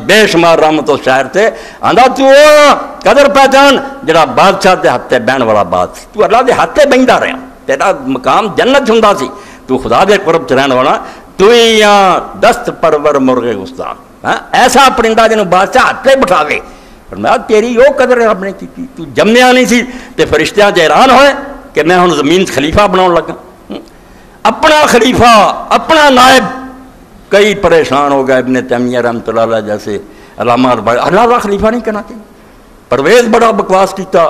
بے شمار رحمت و شاعر تھے آندا تو قدر پہچان جڑا بادشاہ دے ہتھے بہن والا بات تو اللہ دے ہتھے بہندا رہا تیرا مقام جنت ہوندا سی تو خدا دے قرب چ رہن والا تو ہی دست پرور مرغ گستاخ ایسا پرندہ جنوں بادشاہ ہتھے بٹھاوے فرمایا تیری وہ قدر رب نے کی تو جمیا نہیں سی تے فرشتیاں حیران ہوئے کہ میں ہن زمین خلیفہ بناؤن لگا اپنا خلیفہ اپنا نائب کئی پریشان ہو گئے ابن تیمیہ رحمۃ اللہ علیہ جیسے علامہ اللہ کا خلیفہ نہیں کرنا چاہیے پرویز بڑا بکواس کیتا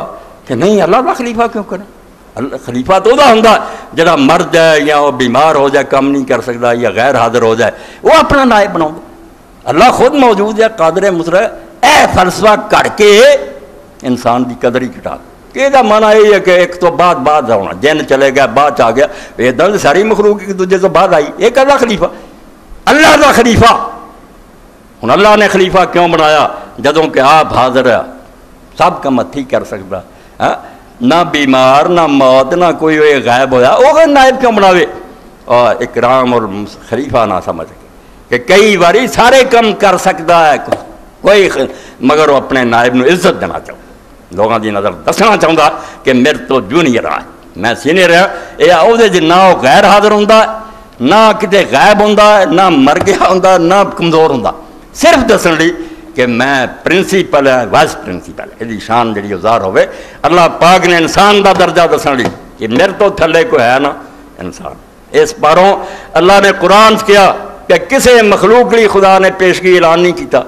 کہ نہیں اللہ کا خلیفہ کیوں کرنا خلیفہ تو وہ ہوندا جڑا مر جائے یا وہ بیمار ہو جائے کم نہیں کر سکتا یا غیر حاضر ہو جائے وہ اپنا نائب بناؤ اللہ خود موجود ہے قادر مطلق اے فلسفہ کر کے انسان کی قدر ہی گھٹا کہ مانا یہ ہے کہ ایک تو بعد ہونا جن چلے گیا بعد آ گیا یہ درد ساری مخلوق ایک دوجے تو بعد آئی ایک اللہ خلیفہ اللہ کا خلیفہ ہوں اللہ نے خلیفہ کیوں بنایا جدوں کہ آپ حاضر ہے سب کا متھی کر سکتا نہ بیمار نہ موت نہ کوئی غائب ہویا وہ نائب کیوں بناوے اور اکرام اور خلیفہ نہ سمجھ کہ کئی باری سارے کم کر سکتا ہے کوئی مگر وہ اپنے نائب نو عزت دینا چاہتا لوگوں کی نظر دسنا چاہتا کہ میرے تو جونیئر ہے میں سینئر ہاں یہ عہدے نہ وہ غیر حاضر ہوں نہ کتے غائب ہوں نہ مر گیا ہوں نہ کمزور ہوں صرف دسن لی کہ میں پرنسپل ہے وائس پرنسپل یہ شان جڑی ظاہر ہوئے اللہ پاک نے انسان دا درجہ دسن لی کہ میرے تو تھلے کوئی ہے نا انسان اس باروں اللہ نے قرآن کیا کہ کسے مخلوق لی خدا نے پیشگی اعلان نہیں کیتا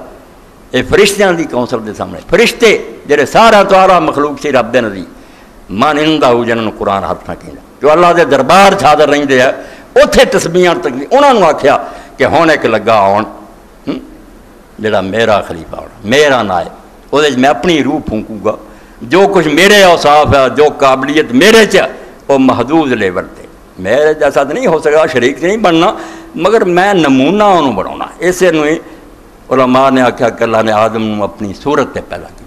یہ فرشتیاں دی کونسل دے سامنے فرشتے جڑے سارا تو آرہ مخلوق سی رب دے نزدیک مانندہ ہو جنہوں نے قرآن ہاتھ نہ کہنا جو اللہ دے دربار حاضر رہندے ہے اتھے تسبیحاں تک انہوں نے آکھیا کہ ہونے کے لگا آن جڑا میرا خلیفہ ہونا میرا نائب وہ میں اپنی روح پھونکوں گا جو کچھ میرے اوصاف ہے جو قابلیت میرے چ وہ محدود لیول تے میرے جیسا تو نہیں ہو سکا شریک سے نہیں بننا مگر میں نمونہ انہوں بناؤنا اسے نویں علماء نے آکھا کہ اللہ نے آدم نو اپنی صورت تے پیدا کی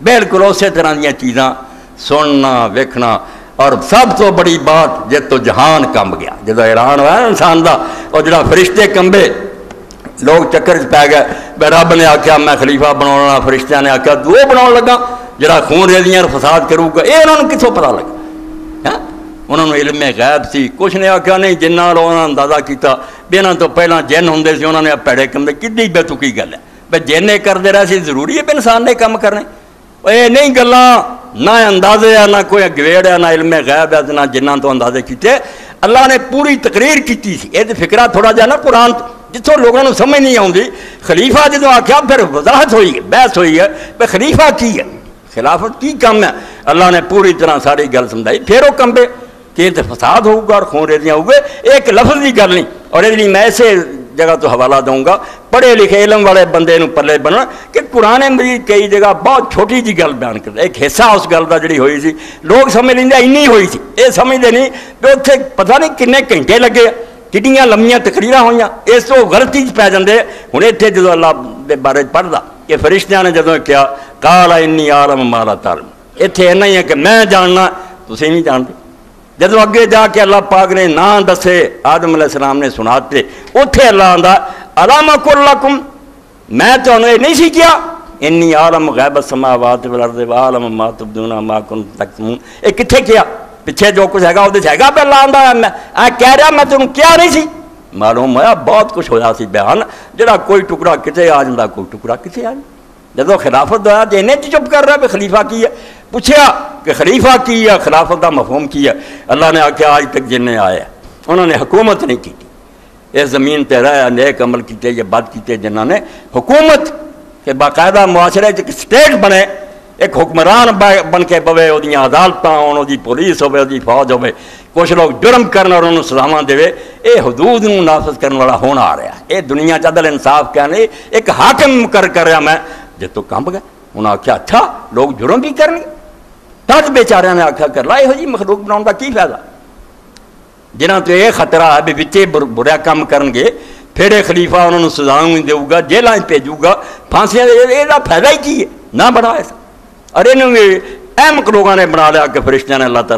بالکل اسی طرح دیا چیزاں سننا ویکھنا اور سب تو بڑی بات جے تو جہان کمب گیا جدو حیران ہوا انسان دا اور جڑا فرشتے کمبے لوگ چکر پی گئے بے رب نے آکھیا میں خلیفہ بناؤنا فرشتیاں نے آکھیا تو وہ بناؤ لگا جڑا خون ریزیاں اور فساد کروں گا یہ انہوں نے کتوں پتا لگا انہوں نے علم غیب سی کچھ نے آکھیا نہیں جنہ لوگوں نے اندازہ کیتا بھی انہوں تو پہلا جن ہوں سی انہوں نے پیڑے کمدے کدی بے تکی گل ہے بھائی جن کرتے رہے سی ضروری ہے بھی انسان نے کام کرنے یہ نہیں گلاں نہ اندازے ہے نہ کوئی گویڑ ہے نہ علم غیب ہے نہ جنہ تو اندازے کیتے اللہ نے پوری تقریر کی سی یہ فکرہ تھوڑا جا نا قرآن جتوں لوگوں نے سمجھ نہیں آتی خلیفہ جدوں آخیا پھر وضاحت ہوئی ہے بحث ہوئی ہے کہ خلیفہ کی ہے خلافت کی کام ہے اللہ نے پوری طرح ساری گل سمجھائی پھر وہ کمبے کہ فساد ہوگا اور خون ریزیاں ہو گئے ایک لفظ کی گل نہیں اور یہ میں ایسے جگہ تو حوالہ دوں گا پڑھے لکھے علم والے بندے نو پلے بننا کہ قرآن مجید کئی جگہ بہت چھوٹی جی گل بیان کرتا ایک حصہ اس گل کا جڑی ہوئی سی لوگ سمجھ لیں اینی ہوئی سی یہ سمجھتے نہیں کہ اتنے پتہ نہیں کنے گھنٹے لگے کتنیاں لمبیاں تقریراں ہوئیں اس تو غلطی پی جاندے ہوں اتنے جدو اللہ دے بارے پڑھدا کہ فرشتیاں نے جدو کیا قال انی عالم ما لا تعلم اتنے اینا ہی ہے کہ میں جاننا تسی نہیں جانتے جدو اگے جا کے اللہ پاک نے نا دسے آدم علیہ السلام نے سناتے اتنے اللہ آندا علام اقول لکم میں تو انہیں نہیں سی کیا انی عالم غیب السماوات والارض وعالم ما تبدون ما کنتم تکتمون یہ کتنے کیا پیچھے جو کچھ ہے گا وہ ہے گا پہ اللہ آندا میں کہہ رہا میں تم کیا نہیں سی معلوم ہوا بہت کچھ ہویا سی بیان جڑا کوئی ٹکڑا کتے آ جاتا کوئی ٹکڑا کتے آ جاتا جدو خلافت ہویا تو انہیں چپ کر رہا ہے خلیفہ کی ہے پوچھا کہ خلیفہ کی ہے خلافت کا مفہوم کی ہے اللہ نے آکھیا آج تک جن آئے انہوں نے حکومت نہیں کی اس زمین تے رہے نیک عمل کیتے یا بد کیتے جنہوں نے حکومت کہ باقاعدہ معاشرے ایک سٹیٹ بنے ایک حکمران بن کے پوے وہ عدالتاں ہون وہ پولیس ہوے وہ فوج ہوے کچھ لوگ جرم کرن اور انہوں سزاواں دے یہ حدود نو نافذ کرنے والا ہونا آ رہا ہے یہ دنیا عدل انصاف کہنے ایک حاکم مقرر کر رہا میں جب تو کمب گئے انہوں نے آخیا اچھا لوگ جرم بھی کریں گے تک بیچاریاں نے آخیا کر لا یہ مخلوق بناؤں کا کی فائدہ جنہاں تو یہ خطرہ ہے بھی بچے برا کام کرن گے پھر یہ خلیفہ انہوں نے سزاؤں دے گا جیلوں بھیجو گا پھانسیاں یہ فائدہ ہی کی ہے نہ بنا ایسا اور انہوں نے احمق لوگوں نے بنا لیا کہ فرشتیاں نے اللہ تعالیٰ